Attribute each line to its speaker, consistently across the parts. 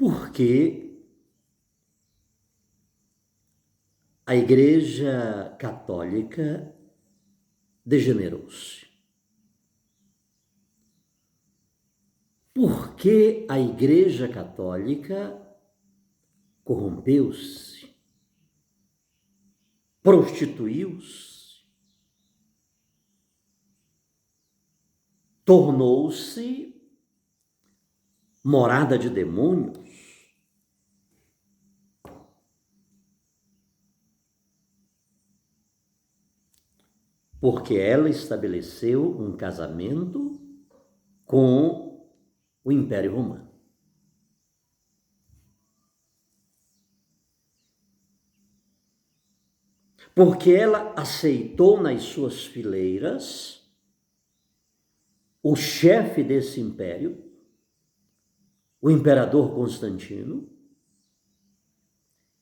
Speaker 1: Porque a Igreja Católica degenerou-se. Porque a Igreja Católica corrompeu-se, prostituiu-se, tornou-se morada de demônios. Porque ela estabeleceu um casamento com o Império Romano. Porque ela aceitou nas suas fileiras o chefe desse império, o imperador Constantino.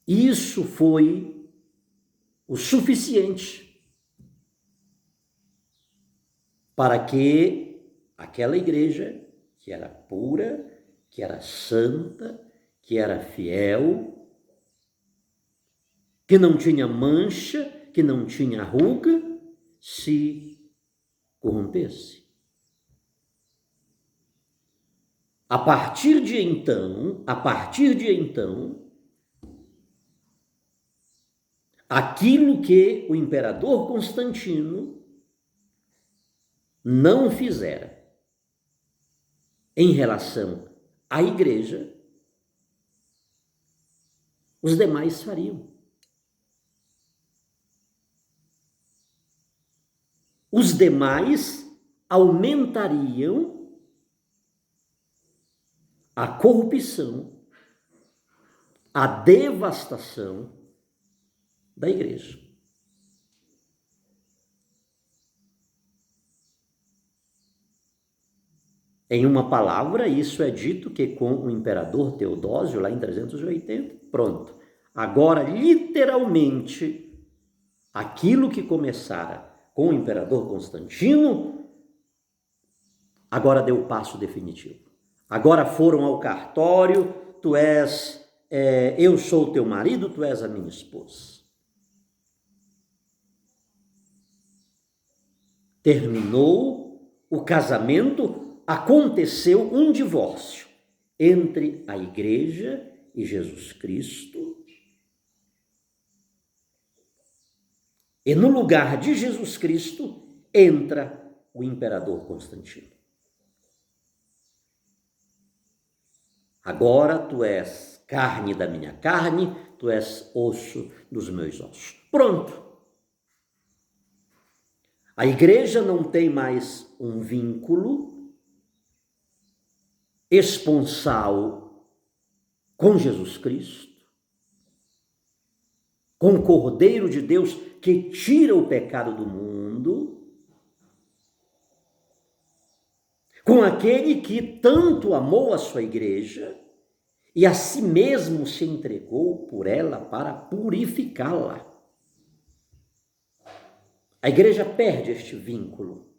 Speaker 1: Isso foi o suficiente para que aquela igreja, que era pura, que era santa, que era fiel, que não tinha mancha, que não tinha ruga, se corrompesse. A partir de então, aquilo que o imperador Constantino não fizera em relação à igreja, os demais fariam. Os demais aumentariam a corrupção, a devastação da igreja. Em uma palavra, isso é dito que com o imperador Teodósio, lá em 380, pronto. Agora, literalmente, aquilo que começara com o imperador Constantino, agora deu o passo definitivo. Agora foram ao cartório, eu sou teu marido, tu és a minha esposa. Terminou o casamento, aconteceu um divórcio entre a igreja e Jesus Cristo. E no lugar de Jesus Cristo entra o imperador Constantino. Agora tu és carne da minha carne, tu és osso dos meus ossos. Pronto. A igreja não tem mais um vínculo esponsal com Jesus Cristo, com o Cordeiro de Deus que tira o pecado do mundo, com aquele que tanto amou a sua igreja e a si mesmo se entregou por ela para purificá-la. A igreja perde este vínculo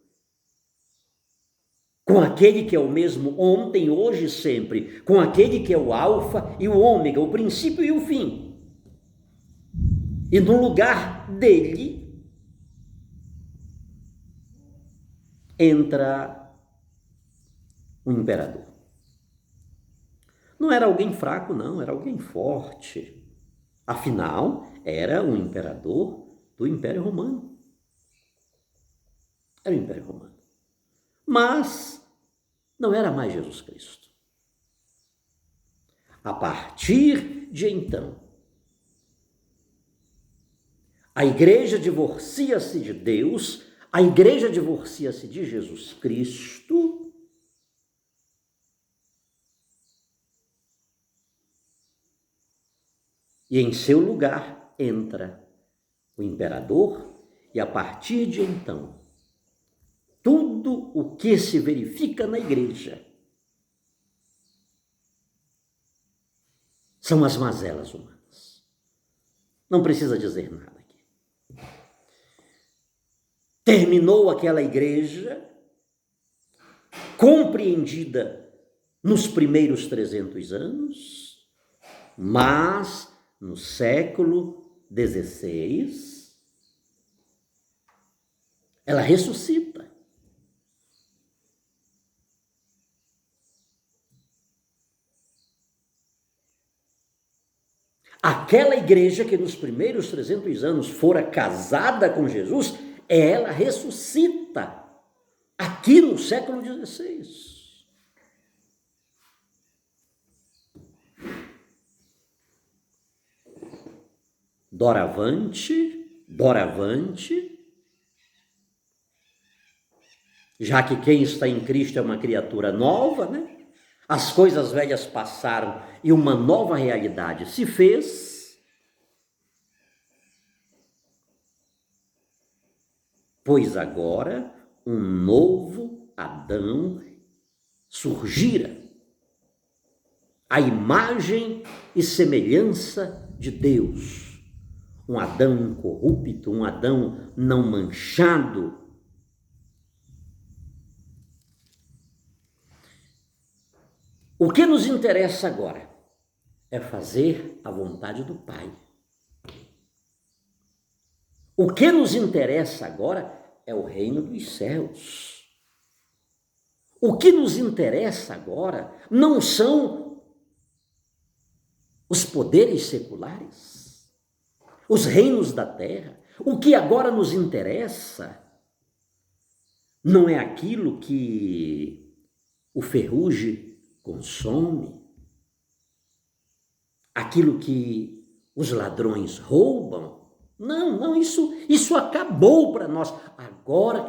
Speaker 1: com aquele que é o mesmo ontem, hoje e sempre, com aquele que é o alfa e o ômega, o princípio e o fim. E no lugar dele entra o imperador. Não era alguém fraco, não, era alguém forte. Afinal, era um imperador do Império Romano. Era o Império Romano. Mas não era mais Jesus Cristo. A partir de então, a igreja divorcia-se de Deus, a igreja divorcia-se de Jesus Cristo, e em seu lugar entra o imperador, e a partir de então, tudo o que se verifica na igreja são as mazelas humanas. Não precisa dizer nada aqui. Terminou aquela igreja compreendida nos primeiros 300 anos, Mas no século XVI, ela ressuscita. Aquela igreja que nos primeiros 300 anos fora casada com Jesus, ela ressuscita aqui no século XVI. Doravante, já que quem está em Cristo é uma criatura nova, né? As coisas velhas passaram e uma nova realidade se fez, pois agora um novo Adão surgira, a imagem e semelhança de Deus, um Adão incorrupto, um Adão não manchado. O que nos interessa agora é fazer a vontade do Pai. O que nos interessa agora é o reino dos céus. O que nos interessa agora não são os poderes seculares, os reinos da terra. O que agora nos interessa não é aquilo que o ferrugem consome, aquilo que os ladrões roubam. Não, isso acabou para nós. Agora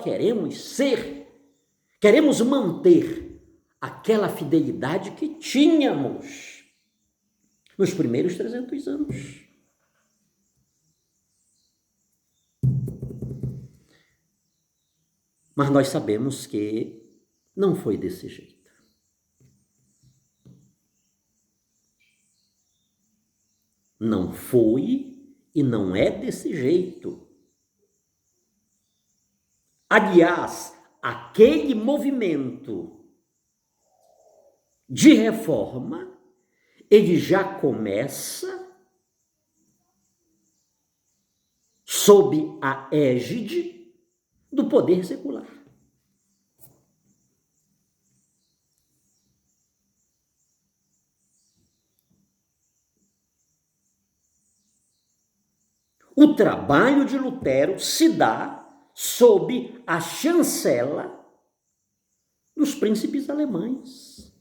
Speaker 1: queremos manter aquela fidelidade que tínhamos nos primeiros 300 anos. Mas nós sabemos que não foi desse jeito. Não foi e não é desse jeito. Aliás, aquele movimento de reforma, ele já começa sob a égide do poder secular. O trabalho de Lutero se dá sob a chancela dos príncipes alemães.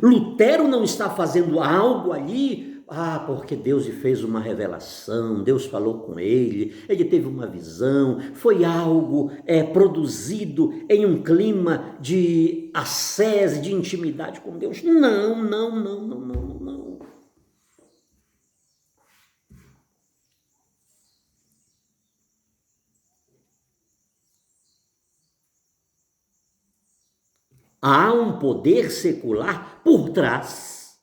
Speaker 1: Lutero não está fazendo algo ali, porque Deus lhe fez uma revelação, Deus falou com ele teve uma visão, foi algo produzido em um clima de ascese, de intimidade com Deus. Não. Há um poder secular por trás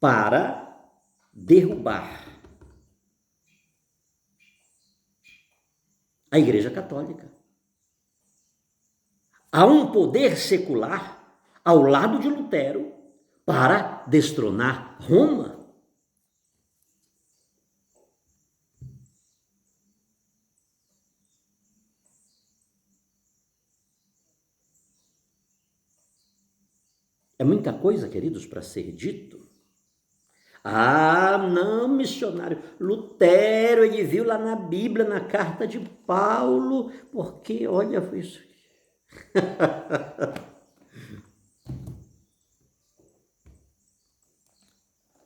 Speaker 1: para derrubar a Igreja Católica. Há um poder secular ao lado de Lutero para destronar Roma. É muita coisa, queridos, para ser dito. Não, missionário. Lutero, ele viu lá na Bíblia, na carta de Paulo, porque, olha, foi isso.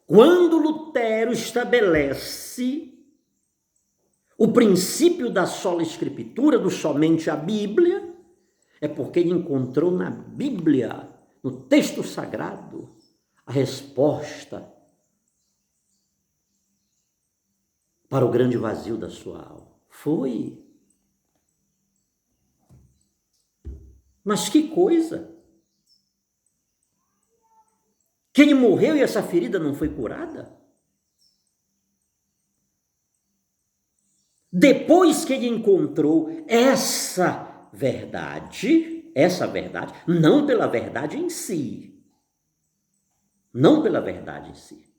Speaker 1: Quando Lutero estabelece o princípio da sola escritura, do somente a Bíblia, é porque ele encontrou na Bíblia, no texto sagrado, a resposta para o grande vazio da sua alma. Foi. Mas que coisa! Que ele morreu e essa ferida não foi curada? Depois que ele encontrou essa verdade, não pela verdade em si, não pela verdade em si,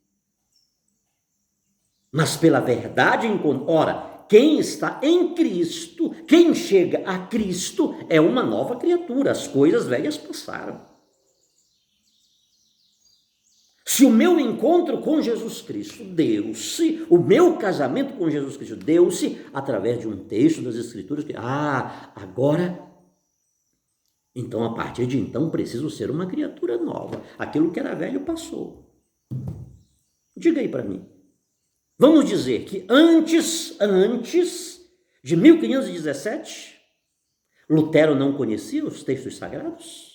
Speaker 1: mas pela verdade em... Ora, quem está em Cristo, quem chega a Cristo é uma nova criatura, as coisas velhas passaram. Se o meu encontro com Jesus Cristo deu-se, o meu casamento com Jesus Cristo deu-se através de um texto das Escrituras, que, agora, então a partir de então preciso ser uma criatura nova, aquilo que era velho passou. Diga aí para mim. Vamos dizer que antes de 1517, Lutero não conhecia os textos sagrados?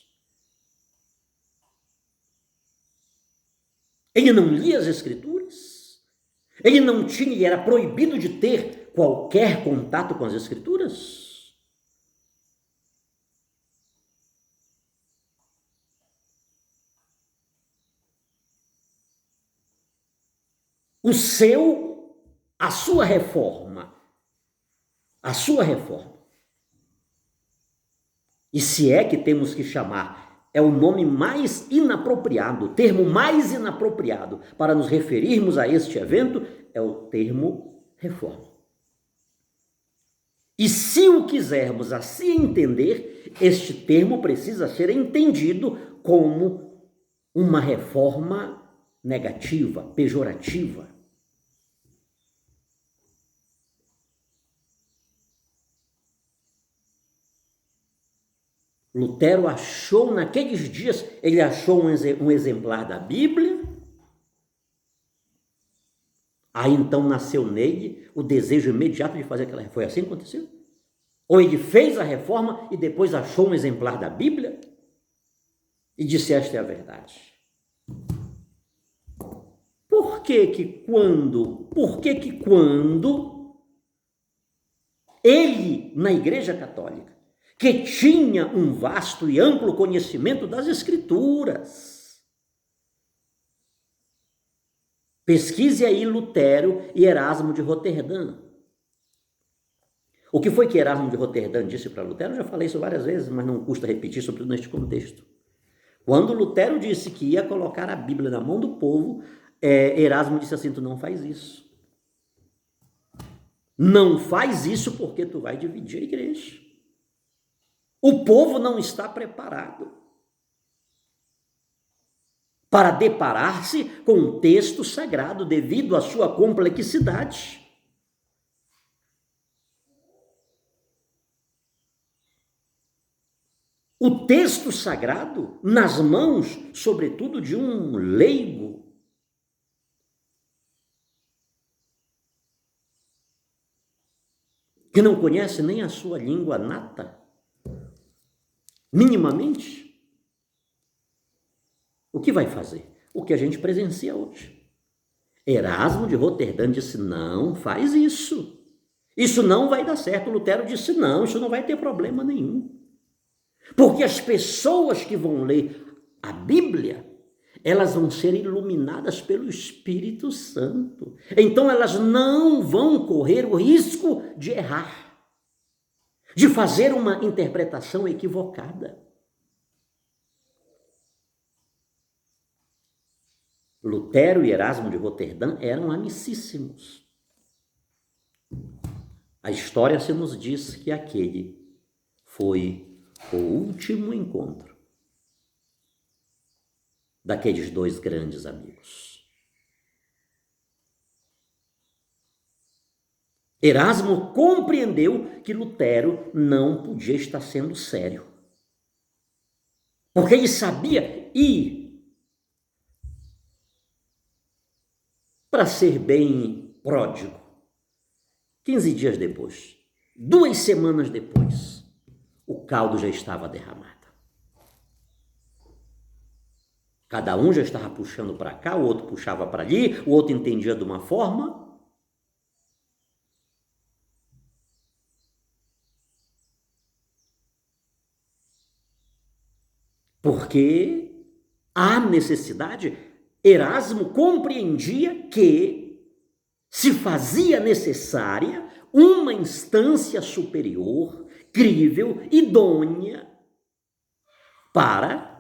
Speaker 1: Ele não lia as Escrituras? Ele não tinha e era proibido de ter qualquer contato com as Escrituras? A sua reforma, e se é que temos que chamar, é o nome mais inapropriado, o termo mais inapropriado para nos referirmos a este evento, é o termo reforma. E se o quisermos assim entender, este termo precisa ser entendido como uma reforma negativa, pejorativa. Lutero achou, naqueles dias, ele achou um exemplar da Bíblia. Aí então nasceu nele o desejo imediato de fazer aquela reforma. Foi assim que aconteceu? Ou ele fez a reforma e depois achou um exemplar da Bíblia e disse: esta é a verdade. Por que quando ele, na Igreja Católica, que tinha um vasto e amplo conhecimento das Escrituras. Pesquise aí Lutero e Erasmo de Roterdã. O que foi que Erasmo de Roterdã disse para Lutero? Eu já falei isso várias vezes, mas não custa repetir, sobretudo neste contexto. Quando Lutero disse que ia colocar a Bíblia na mão do povo, Erasmo disse assim: tu não faz isso. Não faz isso porque tu vai dividir a igreja. O povo não está preparado para deparar-se com um texto sagrado devido à sua complexidade. O texto sagrado nas mãos, sobretudo, de um leigo, que não conhece nem a sua língua nata, minimamente, o que vai fazer? O que a gente presencia hoje. Erasmo de Roterdã disse: não faz isso. Isso não vai dar certo. Lutero disse: não, isso não vai ter problema nenhum. Porque as pessoas que vão ler a Bíblia, elas vão ser iluminadas pelo Espírito Santo. Então elas não vão correr o risco de errar, de fazer uma interpretação equivocada. Lutero e Erasmo de Roterdã eram amicíssimos. A história se nos diz que aquele foi o último encontro daqueles dois grandes amigos. Erasmo compreendeu que Lutero não podia estar sendo sério, porque ele sabia, e para ser bem pródigo, 15 dias depois, 2 semanas depois, o caldo já estava derramado. Cada um já estava puxando para cá, o outro puxava para ali, o outro entendia de uma forma. Porque há necessidade. Erasmo compreendia que se fazia necessária uma instância superior, crível, idônea, para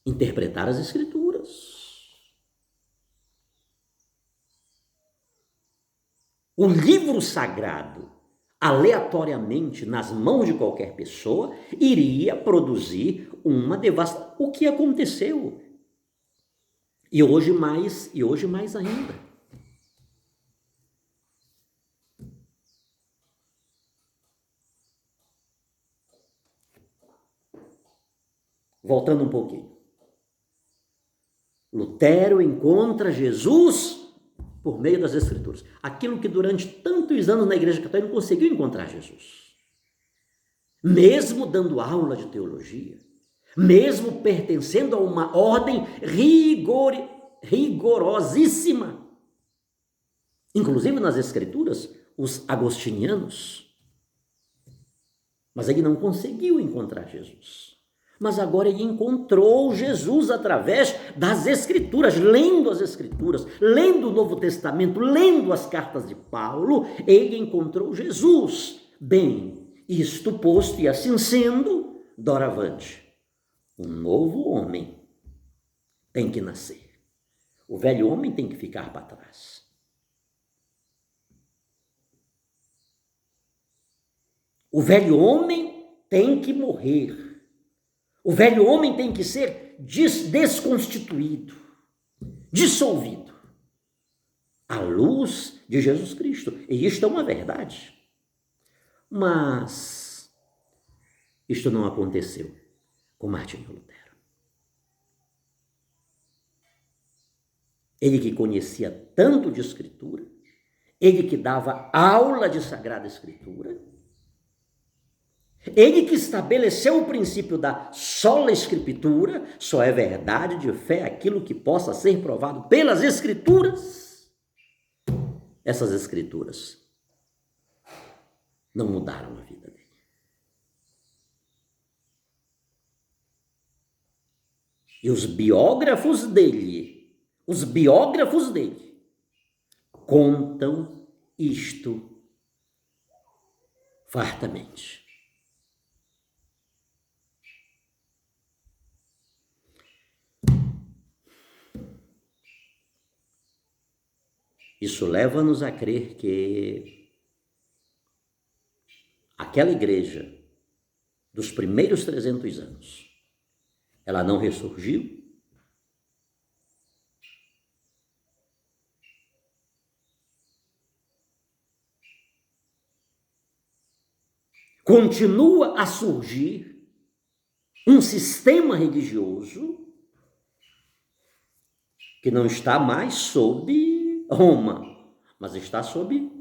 Speaker 1: interpretar as Escrituras. O livro sagrado, aleatoriamente, nas mãos de qualquer pessoa, iria produzir uma devastação. O que aconteceu? E hoje mais ainda. Voltando um pouquinho. Lutero encontra Jesus por meio das Escrituras. Aquilo que durante tantos anos na Igreja Católica não conseguiu encontrar Jesus. Mesmo dando aula de teologia, mesmo pertencendo a uma ordem rigorosíssima. Inclusive nas Escrituras, os agostinianos. Mas ele não conseguiu encontrar Jesus. Mas agora ele encontrou Jesus através das Escrituras, lendo as Escrituras, lendo o Novo Testamento, lendo as cartas de Paulo, ele encontrou Jesus. Bem, isto posto e assim sendo, doravante, um novo homem tem que nascer. O velho homem tem que ficar para trás. O velho homem tem que morrer. O velho homem tem que ser desconstituído, dissolvido, à luz de Jesus Cristo. E isto é uma verdade. Mas isto não aconteceu com Martinho Lutero. Ele que conhecia tanto de Escritura, ele que dava aula de Sagrada Escritura, ele que estabeleceu o princípio da sola Escritura, só é verdade de fé aquilo que possa ser provado pelas Escrituras. Essas Escrituras não mudaram a vida dele. E os biógrafos dele, contam isto fartamente. Isso leva-nos a crer que aquela igreja dos primeiros 300 anos, ela não ressurgiu, continua a surgir um sistema religioso que não está mais sob Roma, mas está sob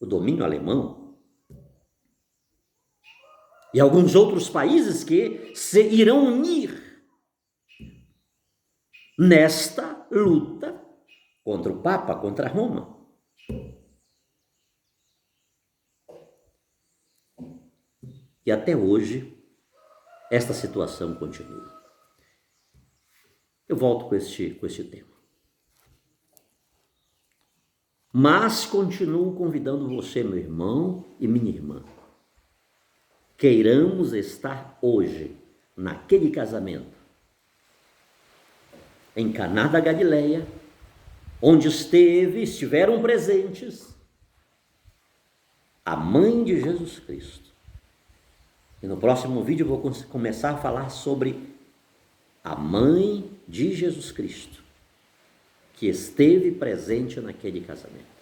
Speaker 1: o domínio alemão. E alguns outros países que se irão unir nesta luta contra o Papa, contra Roma. E até hoje, esta situação continua. Eu volto com este tema. Mas continuo convidando você, meu irmão e minha irmã, queiramos estar hoje naquele casamento, em Caná da Galileia, onde estiveram presentes a mãe de Jesus Cristo. E no próximo vídeo eu vou começar a falar sobre a mãe de Jesus Cristo, que esteve presente naquele casamento.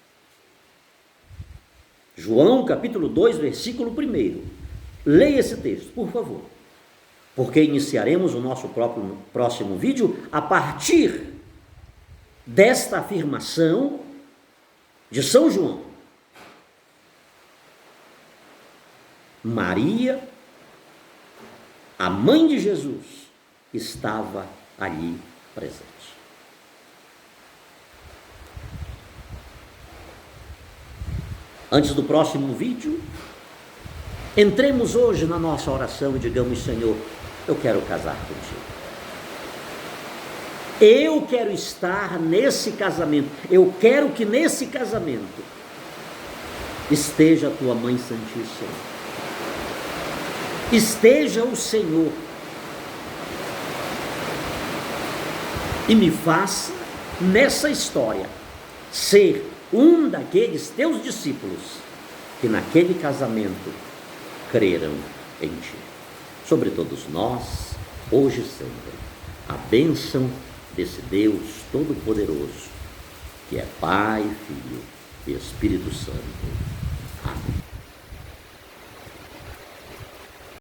Speaker 1: João capítulo 2, versículo 1. Leia esse texto, por favor, porque iniciaremos o nosso próximo vídeo a partir desta afirmação de São João. Maria, a mãe de Jesus, estava ali presente. Antes do próximo vídeo, entremos hoje na nossa oração e digamos: Senhor, eu quero casar contigo. Eu quero estar nesse casamento. Eu quero que nesse casamento esteja a tua Mãe Santíssima. Esteja o Senhor. e me faça, nessa história, ser um daqueles teus discípulos que naquele casamento creram em ti. Sobre todos nós, hoje e sempre, a bênção desse Deus Todo-Poderoso, que é Pai, Filho e Espírito Santo. Amém.